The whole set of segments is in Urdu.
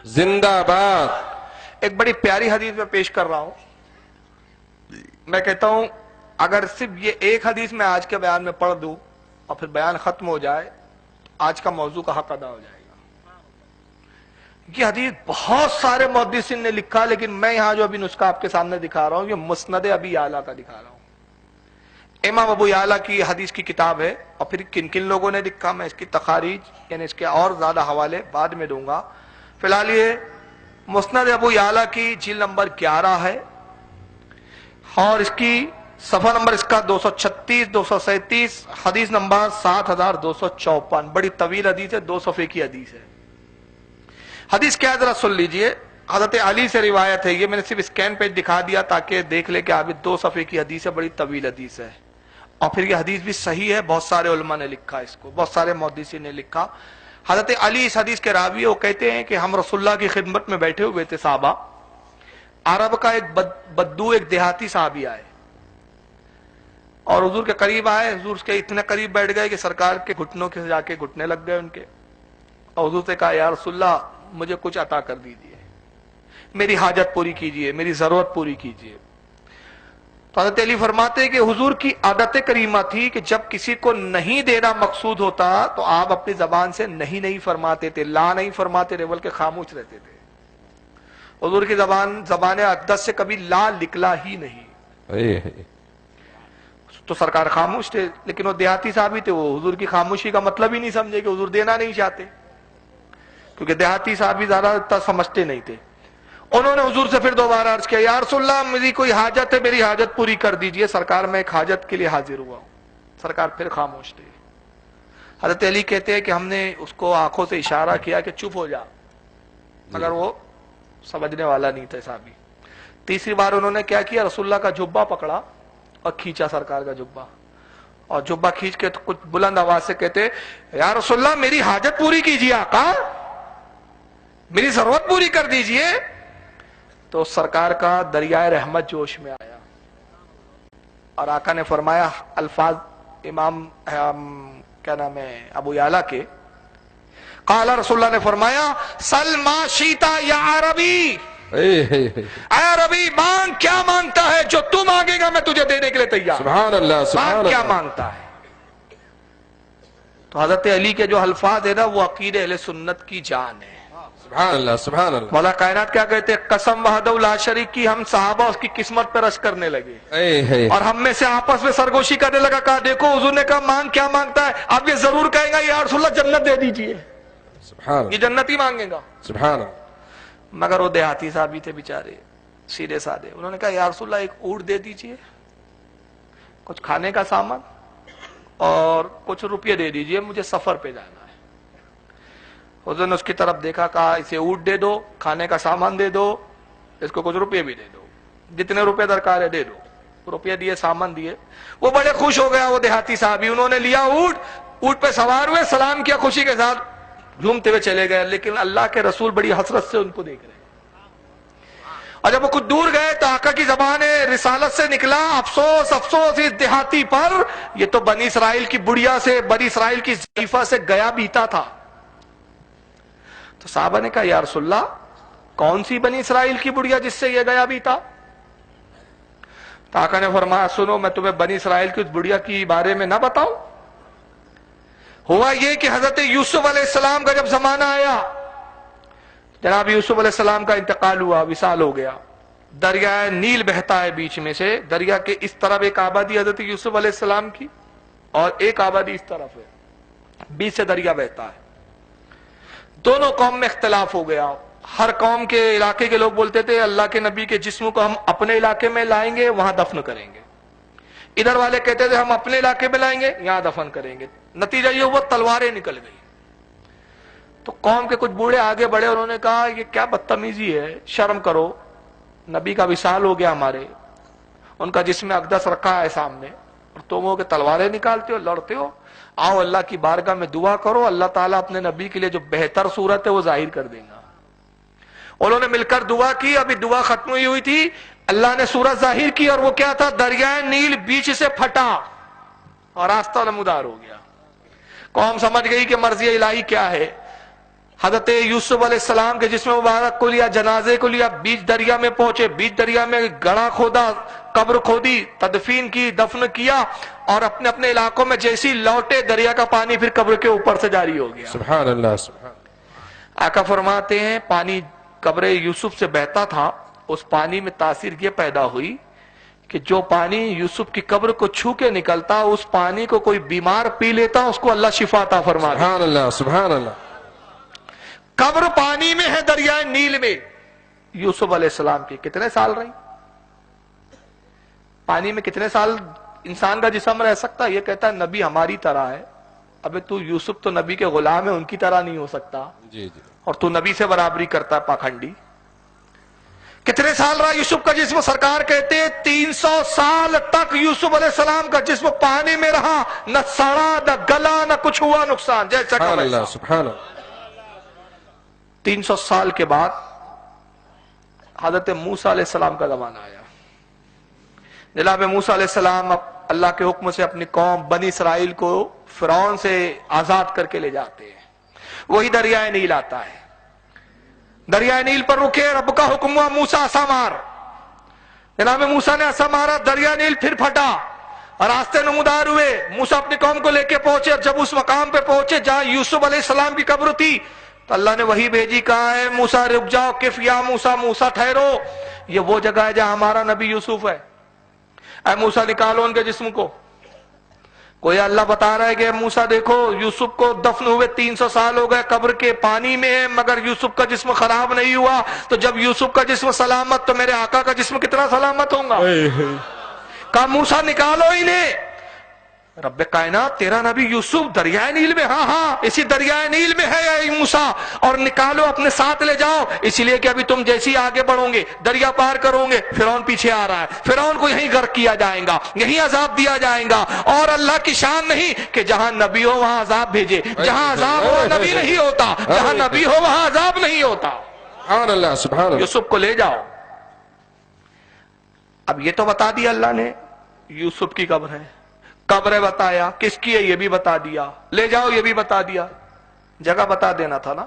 زندہ باد. ایک بڑی پیاری حدیث میں پیش کر رہا ہوں. میں کہتا ہوں اگر صرف یہ ایک حدیث میں آج کے بیان میں پڑھ دوں اور پھر بیان ختم ہو جائے تو آج کا موضوع کا حق ادا ہو جائے گا. یہ حدیث بہت سارے محدثین نے لکھا، لیکن میں یہاں جو ابھی نسخہ آپ کے سامنے دکھا رہا ہوں یہ مسند ابی اعلیٰ کا دکھا رہا ہوں. امام ابو اعلیٰ کی حدیث کی کتاب ہے، اور پھر کن کن لوگوں نے لکھا میں اس کی تخاریج یعنی اس کے اور زیادہ حوالے بعد میں دوں گا. فی الحال یہ مسند ابو اعلیٰ کی جلد نمبر 11 ہے، اور اس کی صفحہ نمبر اس کا 236 237، حدیث نمبر 7254. بڑی طویل حدیث ہے، 2 صفحے کی حدیث ہے. حدیث کیا ہے ذرا سن لیجئے. حضرت علی سے روایت ہے، یہ میں نے صرف اسکین پیج دکھا دیا تاکہ دیکھ لے کہ آپ 2 صفحے کی حدیث ہے، بڑی طویل حدیث ہے. اور پھر یہ حدیث بھی صحیح ہے، بہت سارے علماء نے لکھا اس کو، بہت سارے محدثین نے لکھا. حضرت علی اس حدیث کے راوی ہیں، وہ کہتے ہیں کہ ہم رسول اللہ کی خدمت میں بیٹھے ہوئے تھے صحابہ. عرب کا ایک بدو ایک دیہاتی صحابی آئے اور حضور کے قریب آئے. حضور کے اتنے قریب بیٹھ گئے کہ سرکار کے گھٹنوں کے جا کے گھٹنے لگ گئے ان کے، اور حضور سے کہا یا رسول اللہ مجھے کچھ عطا کر دیجیے، میری حاجت پوری کیجیے، میری ضرورت پوری کیجیے. تو حضرت علی فرماتے ہیں کہ حضور کی عادت کریمہ تھی کہ جب کسی کو نہیں دینا مقصود ہوتا تو آپ اپنی زبان سے نہیں فرماتے تھے، لا نہیں فرماتے تھے، بلکہ خاموش رہتے تھے. حضور کی زبان اقدس سے کبھی لا نکلا ہی نہیں. تو سرکار خاموش تھے، لیکن وہ دیہاتی صحابی تھے، وہ حضور کی خاموشی کا مطلب ہی نہیں سمجھے کہ حضور دینا نہیں چاہتے، کیونکہ دیہاتی صحابی زیادہ اتنا سمجھتے نہیں تھے. انہوں نے حضور سے پھر دوبارہ عرض کیا یا رسول اللہ میری کوئی حاجت ہے، میری حاجت پوری کر دیجئے. سرکار میں ایک حاجت کے لیے حاضر ہوا ہوں. سرکار پھر خاموش تھے. حضرت علی کہتے ہیں کہ ہم نے اس کو آنکھوں سے اشارہ کیا کہ چپ ہو جا، مگر وہ سمجھنے والا نہیں تھا صحابی. تیسری بار انہوں نے کیا کیا، رسول اللہ کا جبہ پکڑا اور کھینچا سرکار کا جبہ، اور جبہ کھینچ کے کچھ بلند آواز سے کہتے یا رسول اللہ میری حاجت پوری کیجیے، آقا میری ضرورت پوری کر دیجئے. تو سرکار کا دریائے رحمت جوش میں آیا اور آقا نے فرمایا الفاظ امام کیا نام ہے ابو اعلیٰ کے، قال رسول اللہ نے فرمایا سل ما شیتا یا عربی، اے عربی مانگ کیا مانگتا ہے، جو تو مانگے گا میں تجھے دینے کے لیے تیار. سبحان اللہ سبحان مانگ کیا اللہ. مانگتا ہے. تو حضرت علی کے جو الفاظ ہے نا وہ عقیدہ اہل سنت کی جان ہے. سبحان اللہ سبحان اللہ. مولا کائنات کیا کہتے ہیں، قسم وحدہ لا شریک کی، ہم صحابہ اس کی قسمت پہ رش کرنے لگے اور ہم میں سے آپس میں سرگوشی کرنے لگا. کہا دیکھو حضور نے کہا مانگ کیا مانگتا ہے، اب یہ ضرور کہے گا یا رسول اللہ جنت دے دیجئے، سبحان یہ جنت ہی مانگے گا. سبحان اللہ. مگر وہ دیہاتی صحابی تھے بیچارے سیدھے سادے. انہوں نے کہا یا رسول اللہ ایک اونٹ دے دیجئے، کچھ کھانے کا سامان اور کچھ روپیے دے دیجئے، مجھے سفر پہ جانا ہے. حضور نے اس کی طرف دیکھا، کہا اسے اونٹ دے دو، کھانے کا سامان دے دو، اس کو کچھ روپے بھی دے دو، جتنے روپے درکار ہے دے دو. روپے دیے، سامان دیے. وہ بڑے خوش ہو گیا وہ دیہاتی صحابی. انہوں نے لیا اونٹ پہ سوار ہوئے، سلام کیا، خوشی کے ساتھ جھومتے ہوئے چلے گئے. لیکن اللہ کے رسول بڑی حسرت سے ان کو دیکھ رہے. اور جب وہ کچھ دور گئے تو آقا کی زبان رسالت سے نکلا افسوس افسوس اس دیہاتی پر، یہ تو بنی اسرائیل کی بڑھیا سے، بنی اسرائیل کی ضعیفہ سے گیا بیتا تھا. تو صحابہ نے کہا یا رسول اللہ کون سی بنی اسرائیل کی بڑھیا جس سے یہ گیا بیتا. تو آقا نے فرمایا سنو میں تمہیں بنی اسرائیل کی اس بڑھیا کی بارے میں نہ بتاؤں. ہوا یہ کہ حضرت یوسف علیہ السلام کا جب زمانہ آیا، جناب یوسف علیہ السلام کا انتقال ہوا، وصال ہو گیا. دریائے نیل بہتا ہے بیچ میں سے، دریا کے اس طرف ایک آبادی حضرت یوسف علیہ السلام کی اور ایک آبادی اس طرف ہے، بیچ سے دریا بہتا ہے. دونوں قوم میں اختلاف ہو گیا. ہر قوم کے علاقے کے لوگ بولتے تھے اللہ کے نبی کے جسم کو ہم اپنے علاقے میں لائیں گے، وہاں دفن کریں گے. ادھر والے کہتے تھے ہم اپنے علاقے میں لائیں گے، یہاں دفن کریں گے. نتیجہ یہ ہوا تلواریں نکل گئی. تو قوم کے کچھ بوڑھے آگے بڑھے، انہوں نے کہا یہ کیا بدتمیزی ہے، شرم کرو، نبی کا وصال ہو گیا ہمارے، ان کا جسم اقدس رکھا ہے سامنے اور تم ہو کہ تلواریں نکالتے ہو، لڑتے ہو. آؤ اللہ کی بارگاہ میں دعا کرو، اللہ تعالیٰ اپنے نبی کے لیے جو بہتر صورت ہے وہ ظاہر کر دے گا. انہوں نے مل کر دعا کی. ابھی دعا ختم ہوئی تھی، اللہ نے صورت ظاہر کی، اور وہ کیا تھا، دریائے نیل بیچ سے پھٹا اور راستہ نمودار ہو گیا. قوم سمجھ گئی کہ مرضی الہی کیا ہے. حضرت یوسف علیہ السلام کے جسم مبارک کو لیا، جنازے کو لیا، بیچ دریا میں پہنچے، بیچ دریا میں گڑھا کھودا، قبر کھودی، تدفین کی، دفن کیا، اور اپنے اپنے علاقوں میں جیسی لوٹے دریا کا پانی پھر قبر کے اوپر سے جاری ہو گیا۔ سبحان اللہ سبحان آقا فرماتے ہیں پانی قبر یوسف سے بہتا تھا، اس پانی میں تاثیر یہ پیدا ہوئی کہ جو پانی یوسف کی قبر کو چھو کے نکلتا، اس پانی کو کوئی بیمار پی لیتا، اس کو اللہ شفا عطا فرماتا۔ سبحان اللہ سبحان اللہ۔ قبر پانی میں ہے دریائے نیل میں، یوسف علیہ السلام کی کتنے سال رہی؟ پانی میں کتنے سال انسان کا جسم رہ سکتا؟ یہ کہتا ہے نبی ہماری طرح ہے۔ ابے تو یوسف تو نبی کے غلام ہے، ان کی طرح نہیں ہو سکتا، جی جی اور تو نبی سے برابری کرتا ہے پاکھنڈی۔ کتنے سال رہا یوسف کا جسم؟ سرکار کہتے ہیں 300 سال تک یوسف علیہ السلام کا جسم پانی میں رہا، نہ سڑا، نہ گلا، نہ کچھ ہوا نقصان، جیسا کہ سبحان ویسا۔ اللہ سبحان اللہ۔ 300 سال کے بعد حضرت موسیٰ علیہ السلام کا زمانہ آیا۔ جناب موسیٰ علیہ السلام اللہ کے حکم سے اپنی قوم بنی اسرائیل کو فرعون سے آزاد کر کے لے جاتے ہیں۔ وہی دریائے نیل آتا ہے، دریائے نیل پر رکے، رب کا حکم ہوا موسیٰ عصا مار۔ جناب موسیٰ نے عصا مارا، دریائے نیل پھر پھٹا، راستے نمودار ہوئے، موسیٰ اپنی قوم کو لے کے پہنچے۔ جب اس مقام پہ پہنچے جہاں یوسف علیہ السلام کی قبر تھی تو اللہ نے وہی بھیجی، کہا ہے موسیٰ رک جاؤ، کف یا موسیٰ، موسیٰ ٹھہرو، یہ وہ جگہ ہے جہاں ہمارا نبی یوسف ہے، اے موسیٰ نکالو ان کے جسم کو۔ کوئی اللہ بتا رہا ہے کہ موسیٰ دیکھو یوسف کو دفن ہوئے 300 سال ہو گئے، قبر کے پانی میں ہے، مگر یوسف کا جسم خراب نہیں ہوا، تو جب یوسف کا جسم سلامت تو میرے آقا کا جسم کتنا سلامت ہوگا؟ کہا موسیٰ نکالو انہیں۔ رب کائنات تیرا نبی یوسف دریائے نیل میں؟ ہاں ہاں اسی دریائے نیل میں ہے اے موسیٰ، اور نکالو اپنے ساتھ لے جاؤ، اس لیے کہ ابھی تم جیسی آگے بڑھو گے، دریا پار کرو گے، فرعون پیچھے آ رہا ہے، فرعون کو یہیں غرق کیا جائے گا، یہیں عذاب دیا جائے گا۔ اور اللہ کی شان نہیں کہ جہاں نبی ہو وہاں عذاب بھیجے، جہاں عذاب ہو نبی نہیں ہوتا، جہاں نبی ہو وہاں عذاب نہیں ہوتا۔ سبحان اللہ سبحان اللہ۔ یوسف کو لے جاؤ۔ اب یہ تو بتا دیا اللہ نے یوسف کی قبر ہے، قبر بتایا کس کی ہے یہ بھی بتا دیا، لے جاؤ یہ بھی بتا دیا، جگہ بتا دینا تھا نا۔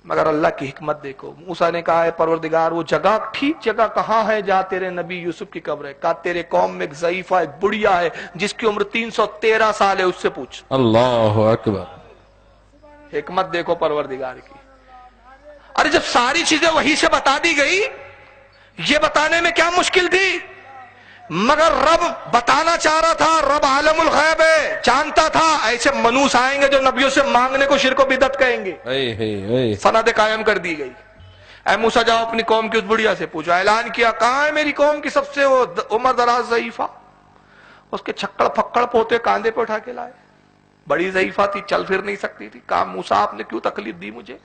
مگر اللہ کی حکمت دیکھو، موسیٰ نے کہا ہے پروردگار وہ جگہ ٹھیک جگہ کہاں ہے جہاں تیرے نبی یوسف کی قبر ہے؟ کہا تیرے قوم میں ایک ضعیفہ، ایک بڑھیا ہے جس کی عمر 313 سال ہے، اس سے پوچھ۔ اللہ اکبر۔ حکمت دیکھو پروردگار کی۔ ارے جب ساری چیزیں وہی سے بتا دی گئی، یہ بتانے میں کیا مشکل تھی؟ مگر رب بتانا چاہ رہا تھا، رب عالم الغیب ہے، جانتا تھا ایسے منوس آئیں گے جو نبیوں سے مانگنے کو شرک و بدعت کہیں گے۔ سند قائم کر دی گئی، اے موسیٰ جاؤ اپنی قوم کی اس بڑھیا سے پوچھو۔ اعلان کیا، کہاں ہے میری قوم کی سب سے وہ عمر دراز ضعیفہ؟ اس کے چھکڑ پھکڑ پوتے کاندھے پہ اٹھا کے لائے، بڑی ضعیفہ تھی، چل پھر نہیں سکتی تھی۔ کہا موسیٰ آپ نے کیوں تکلیف دی مجھے؟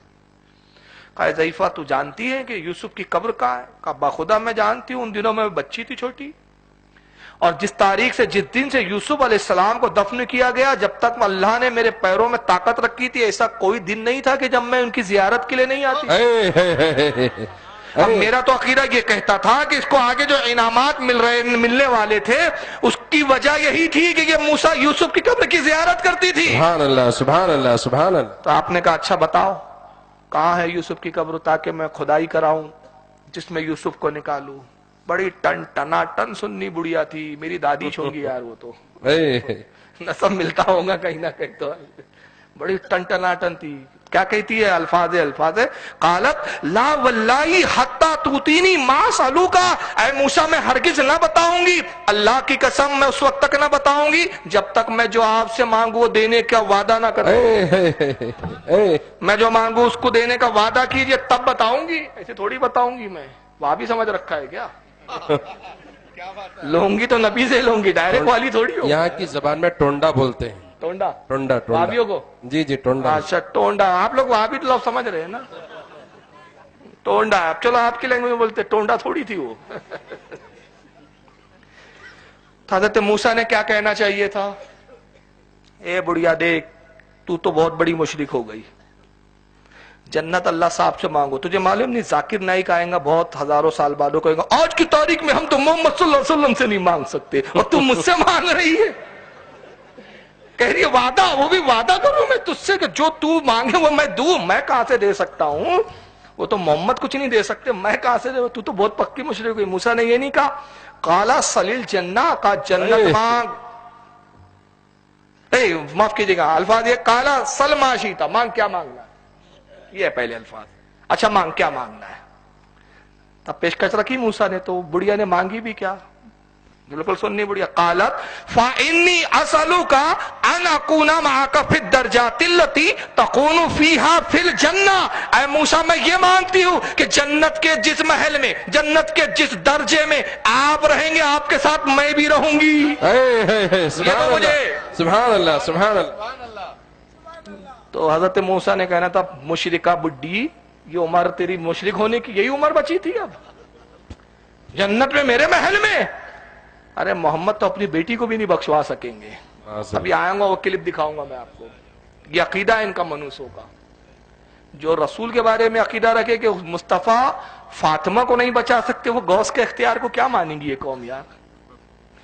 کہا ضعیفہ تو جانتی ہے کہ یوسف کی قبر کہاں ہے؟ کہا باخدا میں جانتی ہوں، ان دنوں میں بچی تھی چھوٹی، اور جس تاریخ سے، جس دن سے یوسف علیہ السلام کو دفن کیا گیا، جب تک اللہ نے میرے پیروں میں طاقت رکھی تھی، ایسا کوئی دن نہیں تھا کہ جب میں ان کی زیارت کے لیے نہیں آتی۔ اب میرا تو عقیدہ یہ کہتا تھا کہ اس کو آگے جو انعامات ملنے والے تھے، اس کی وجہ یہی تھی کہ یہ موسیٰ یوسف کی قبر کی زیارت کرتی تھی۔ سبحان اللہ سبحان اللہ سبحان اللہ۔ تو آپ نے کہا اچھا بتاؤ کہاں ہے یوسف کی قبر، تاکہ میں کھدائی کراؤں جس میں یوسف کو نکالوں۔ بڑی ٹن سننی بڑھیا تھی، میری دادی چھوڑی یار، وہ تو نسب ملتا ہوگا کہیں نہ کہیں، تو بڑی ٹن تھی۔ کیا کہتی ہے؟ الفاظ قالت لا واللہ حتی توتینی ما سألوکا، اے موسیٰ میں ہرگز نہ بتاؤں گی، اللہ کی قسم میں اس وقت تک نہ بتاؤں گی جب تک میں جو آپ سے مانگوں وہ دینے کا وعدہ نہ کروں۔ میں جو مانگوں اس کو دینے کا وعدہ کیجئے تب بتاؤں گی، ایسے تھوڑی بتاؤں گی میں۔ وہاں بھی سمجھ رکھا ہے کیا؟ لوں گی تو نبی سے لوں گی، ڈائریکٹ والی تھوڑی ہو۔ یہاں کی زبان میں ٹونڈا بولتے ہیں۔ ٹونڈا؟ ٹونڈا وہابیوں کو؟ جی جی ٹونڈا۔ اچھا ٹونڈا، آپ لوگ وہاں بھی تو لفظ سمجھ رہے ہیں نا، ٹونڈا۔ چلو آپ کی لینگویج میں بولتے ٹونڈا تھوڑی تھی وہ۔ حضرت موسیٰ نے کیا کہنا چاہیے تھا؟ اے بڑھیا دیکھ، تو بہت بڑی مشرک ہو گئی، جنت اللہ صاحب سے مانگو۔ تجھے معلوم نہیں ذاکر نائک آئیں گا بہت ہزاروں سال بعد، کہے گا آج کی تاریخ میں ہم تو محمد صلی اللہ علیہ وسلم سے نہیں مانگ سکتے اور تم مجھ سے مانگ رہی ہے۔ کہہ رہی ہے وعدہ، وہ بھی وعدہ کروں میں تجھ سے کہ جو تو مانگے وہ میں دوں. میں کہاں سے دے سکتا ہوں؟ وہ تو محمد کچھ نہیں دے سکتے، میں کہاں سے دے؟ تو بہت پکی مشرک ہوئی. موسیٰ نے یہ نہیں کہا قالا سلیل جنہ، کہا جنت مانگ. معاف کیجیے گا الفاظ یہ قالا سل ما شئت، مانگ کیا مانگنا ہے، یہ ہے پہلے الفاظ. اچھا مانگ کیا مانگنا ہے؟ تب پیشکش رکھی موسیٰ نے، تو بڑھیا نے مانگی بھی کیا؟ بالکل سننی بڑھیا. قالت فإنی اسألک ان اکون معک فی الدرجات التی تکون فیہا فی الجنہ. اے موسیٰ میں یہ مانگتی ہوں کہ جنت کے جس محل میں، جنت کے جس درجے میں آپ رہیں گے، آپ کے ساتھ میں بھی رہوں گی. سبحان اللہ سبحان اللہ سبحان اللہ. تو حضرت موسیٰ نے کہنا تھا مشرکہ بڈی، یہ عمر تیری مشرک ہونے کی یہی عمر بچی تھی اب جنت میں میرے محل میں؟ ارے محمد تو اپنی بیٹی کو بھی نہیں بخشوا سکیں گے. ابھی آئیں گا وہ کلپ دکھاؤں گا میں آپ کو. یہ عقیدہ ہے ان کا منوسوں کا، جو رسول کے بارے میں عقیدہ رکھے کہ مصطفیٰ فاطمہ کو نہیں بچا سکتے، وہ غوث کے اختیار کو کیا مانیں گی یہ قوم یار.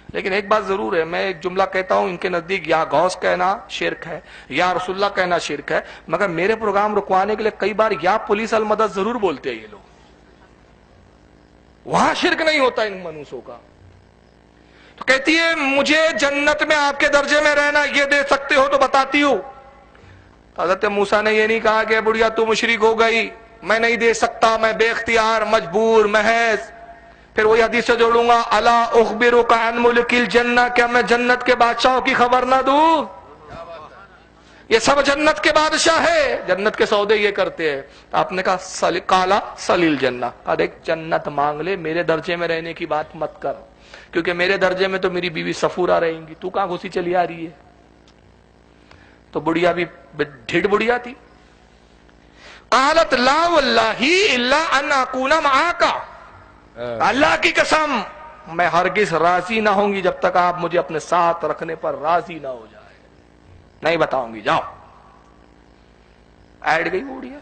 لیکن ایک بات ضرور ہے، میں ایک جملہ کہتا ہوں، ان کے نزدیک یا غوث کہنا شرک ہے یا رسول اللہ کہنا شرک ہے، مگر میرے پروگرام رکوانے کے لیے کئی بار یا پولیس المدد ضرور بولتے ہیں یہ لوگ. وہاں شرک نہیں ہوتا ان منوسوں کا. تو کہتی ہے مجھے جنت میں آپ کے درجے میں رہنا یہ دے سکتے ہو تو بتاتی ہوں. حضرت موسیٰ نے یہ نہیں کہا کہ بڑھیا تو مشرک ہو گئی، میں نہیں دے سکتا، میں بے اختیار مجبور محض. پھر وہی حدیث سے جوڑوں گا الا اخبرک عن ملک الجنہ، کیا میں جنت کے بادشاہوں کی خبر نہ دوں؟ یہ سب جنت کے بادشاہ ہے، جنت کے سودے یہ کرتے ہیں. آپ نے کہا قالا سلیل جنہ، کہا دیکھ جنت مانگ لے، میرے درجے میں رہنے کی بات مت کر، کیونکہ میرے درجے میں تو میری بیوی صفورہ رہیں گی، تو کہاں گھسی چلی آ رہی ہے. تو بڑھیا بھی ڈھیڑ بڑھیا تھی. قالت لا واللہ الا ان اکون معاک، اللہ کی قسم میں ہرگز راضی نہ ہوں گی جب تک آپ مجھے اپنے ساتھ رکھنے پر راضی نہ ہو جائے، نہیں بتاؤں گی، جاؤ. ایڈ گئی بڑھیا.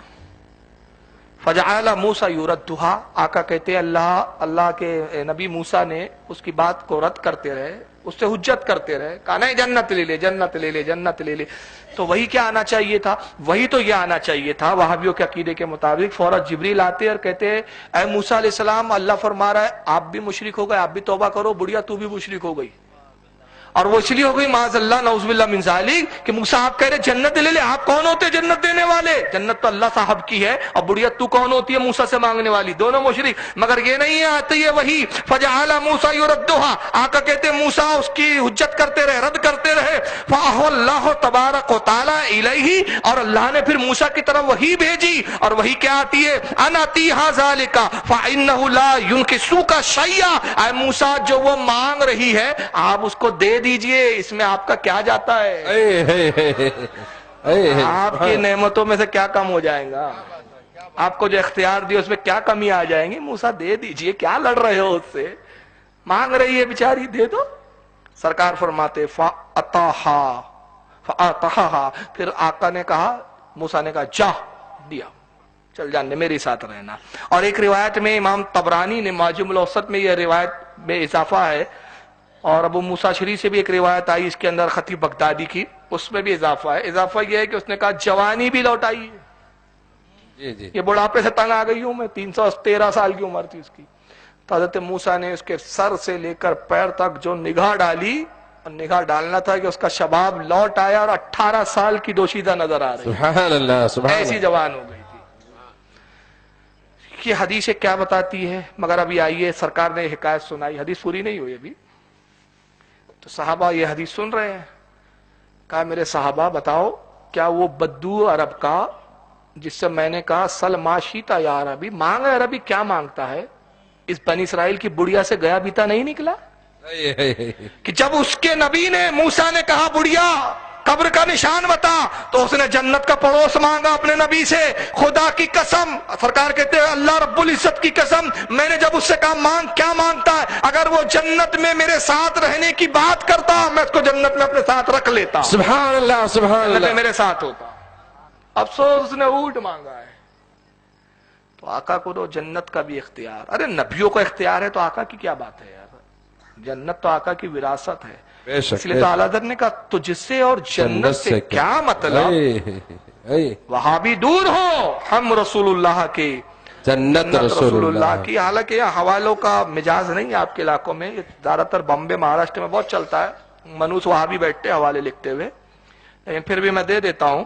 فجعل موسیٰ یردھا، آقا کہتے اللہ کے نبی موسیٰ نے اس کی بات کو رد کرتے رہے، اس سے حجت کرتے رہے، کہا نہیں جنت لے لے جنت لے لے جنت لے لے. تو وہی کیا آنا چاہیے تھا؟ وہی تو یہ آنا چاہیے تھا. وہابیوں کے عقیدے کے مطابق فوراً جبریل آتے اور کہتے اے موسیٰ علیہ السلام اللہ فرما رہا ہے آپ بھی مشرک ہو گئے، آپ بھی توبہ کرو. بڑھیا تو بھی مشرک ہو گئی، اور وہ اس لیے ہو گئی معاذ اللہ نعوذ باللہ من ذالک کہ موسیٰ آپ کہہ رہے جنت لے لے. آپ کون ہوتے جنت دینے والے؟ جنت تو اللہ صاحب کی ہے، اور بڑھیا تو کون ہوتی ہے موسیٰ سے مانگنے والی؟ دونوں مشرک. مگر یہ نہیں ہے، آتی ہے وہی فجعل موسیٰ یردھا. آقا کہتے موسیٰ اس کی حجت کرتے رہے، رد کرتے رہے. فاہ اللہ تبارک و تعالی الیہ، اور اللہ نے پھر موسیٰ کی طرف وہی بھیجی، اور وہی کیا آتی ہے انا اتیھا ذالک فانہ لا ینکسوک شیئا. اے موسیٰ جو وہ مانگ رہی ہے آپ اس کو دے دیجئے، اس میں آپ کا کیا جاتا ہے؟ آپ کی نعمتوں میں سے کیا کم ہو جائے گا؟ آپ کو جو اختیار دیا اس میں کیا کمی آ جائیں گی؟ موسیٰ دے دیجئے، کیا لڑ رہے ہو اس سے؟ مانگ رہی ہے بیچاری، دے دو. سرکار فرماتے فَأَتَاهَا فَأَتَاهَا، پھر آقا نے کہا، موسیٰ نے کہا جا، دیا، چل جانے میرے ساتھ رہنا. اور ایک روایت میں امام طبرانی نے معجم الاوسط میں یہ روایت میں اضافہ ہے، اور ابو موسیٰ شریف سے بھی ایک روایت آئی اس کے اندر خطیب بغدادی کی، اس میں بھی اضافہ ہے. اضافہ یہ ہے کہ اس نے کہا جوانی بھی لوٹائی. یہ بڑھاپے سے تنگ آ گئی ہوں میں، 313 سال کی عمر تھی اس کی. تو حضرت موسیٰ نے اس کے سر سے لے کر پیر تک جو نگاہ ڈالی، اور نگاہ ڈالنا تھا کہ اس کا شباب لوٹ آیا، اور 18 سال کی دوشیزہ نظر آ رہی. سبحان اللہ سبحان اللہ. ایسی جوان ہو گئی تھی. یہ حدیث کیا بتاتی ہے؟ مگر ابھی آئیے سرکار نے حکایت سنائی، حدیث پوری نہیں ہوئی ابھی. تو صحابہ یہ حدیث سن رہے ہیں. کہا میرے صحابہ بتاؤ کیا وہ بدو عرب کا جس سے میں نے کہا سل ما شئت یا عربی، مانگ عربی کیا مانگتا ہے، اس بنی اسرائیل کی بڑھیا سے گیا بیتا نہیں نکلا؟ کہ جب اس کے نبی نے موسیٰ نے کہا بڑھیا قبر کا نشان بتا، تو اس نے جنت کا پڑوس مانگا اپنے نبی سے. خدا کی قسم، سرکار کہتے ہیں اللہ رب العزت کی قسم، میں نے جب اس سے کہا مانگ کیا مانگتا ہے، اگر وہ جنت میں میرے ساتھ رہنے کی بات کرتا میں اس کو جنت میں اپنے ساتھ رکھ لیتا، سبحان اللہ سبحان اللہ، میرے ساتھ ہوتا. افسوس اس نے اونٹ مانگا ہے. تو آقا کو تو جنت کا بھی اختیار، ارے نبیوں کو اختیار ہے تو آقا کی کیا بات ہے یار؟ جنت تو آقا کی وراثت ہے. بے شک، اس لیے تو اعلیٰ حضرت نے کہا تجھ سے اور جنت سے کیا مطلب، وہابی دور ہو، ہم رسول اللہ کے، جنت رسول اللہ کی۔ حالانکہ یہ حوالوں کا مزاج نہیں ہے آپ کے علاقوں میں، یہ زیادہ تر بمبے مہاراشٹر میں بہت چلتا ہے، منوس وہاں بھی بیٹھتے حوالے لکھتے ہوئے، لیکن پھر بھی میں دے دیتا ہوں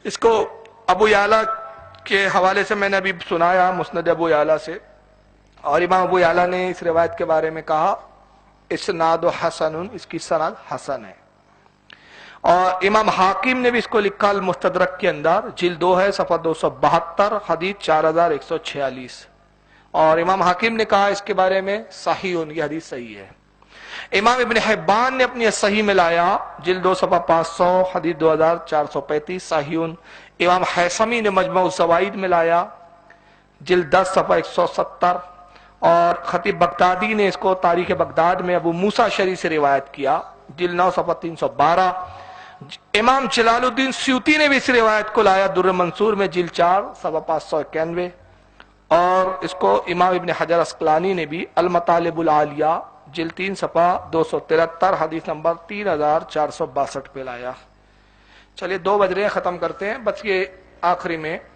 اس کو۔ ابو یعلا کے حوالے سے میں نے ابھی سنایا مسند ابو یعلا سے، اور امام ابو یعلا نے اس روایت کے بارے میں کہا اسناد حسن، اس کی سند حسن ہے۔ اور امام حاکم نے بھی اس کو لکھا المستدرک کے اندر، جلد 2 ہے، صفحہ 272، حدیث 4146، اور امام حاکم نے کہا اس کے بارے میں صحیح، یہ حدیث صحیح ہے۔ امام ابن حبان نے اپنی صحیح میں لایا، جلد 2 صفحہ 500، حدیث 2435 صحیح۔ امام حیثمی نے مجمع الزوائد میں لایا، جلد 10 صفحہ 170، اور خطیب بغدادی نے اس کو تاریخ بغداد میں ابو موسیٰ شری سے روایت کیا، جلد 9 صفحہ 312۔ امام جلال الدین سیوطی نے بھی اس روایت کو لایا در منصور میں، جلد 4 صفحہ 591، اور اس کو امام ابن حجر عسقلانی نے بھی المطالب العالیہ، جلد 3 صفحہ 273، حدیث نمبر 3462 پہ لایا۔ چلیے 2 بج رہے ہیں، ختم کرتے ہیں، بس یہ آخری میں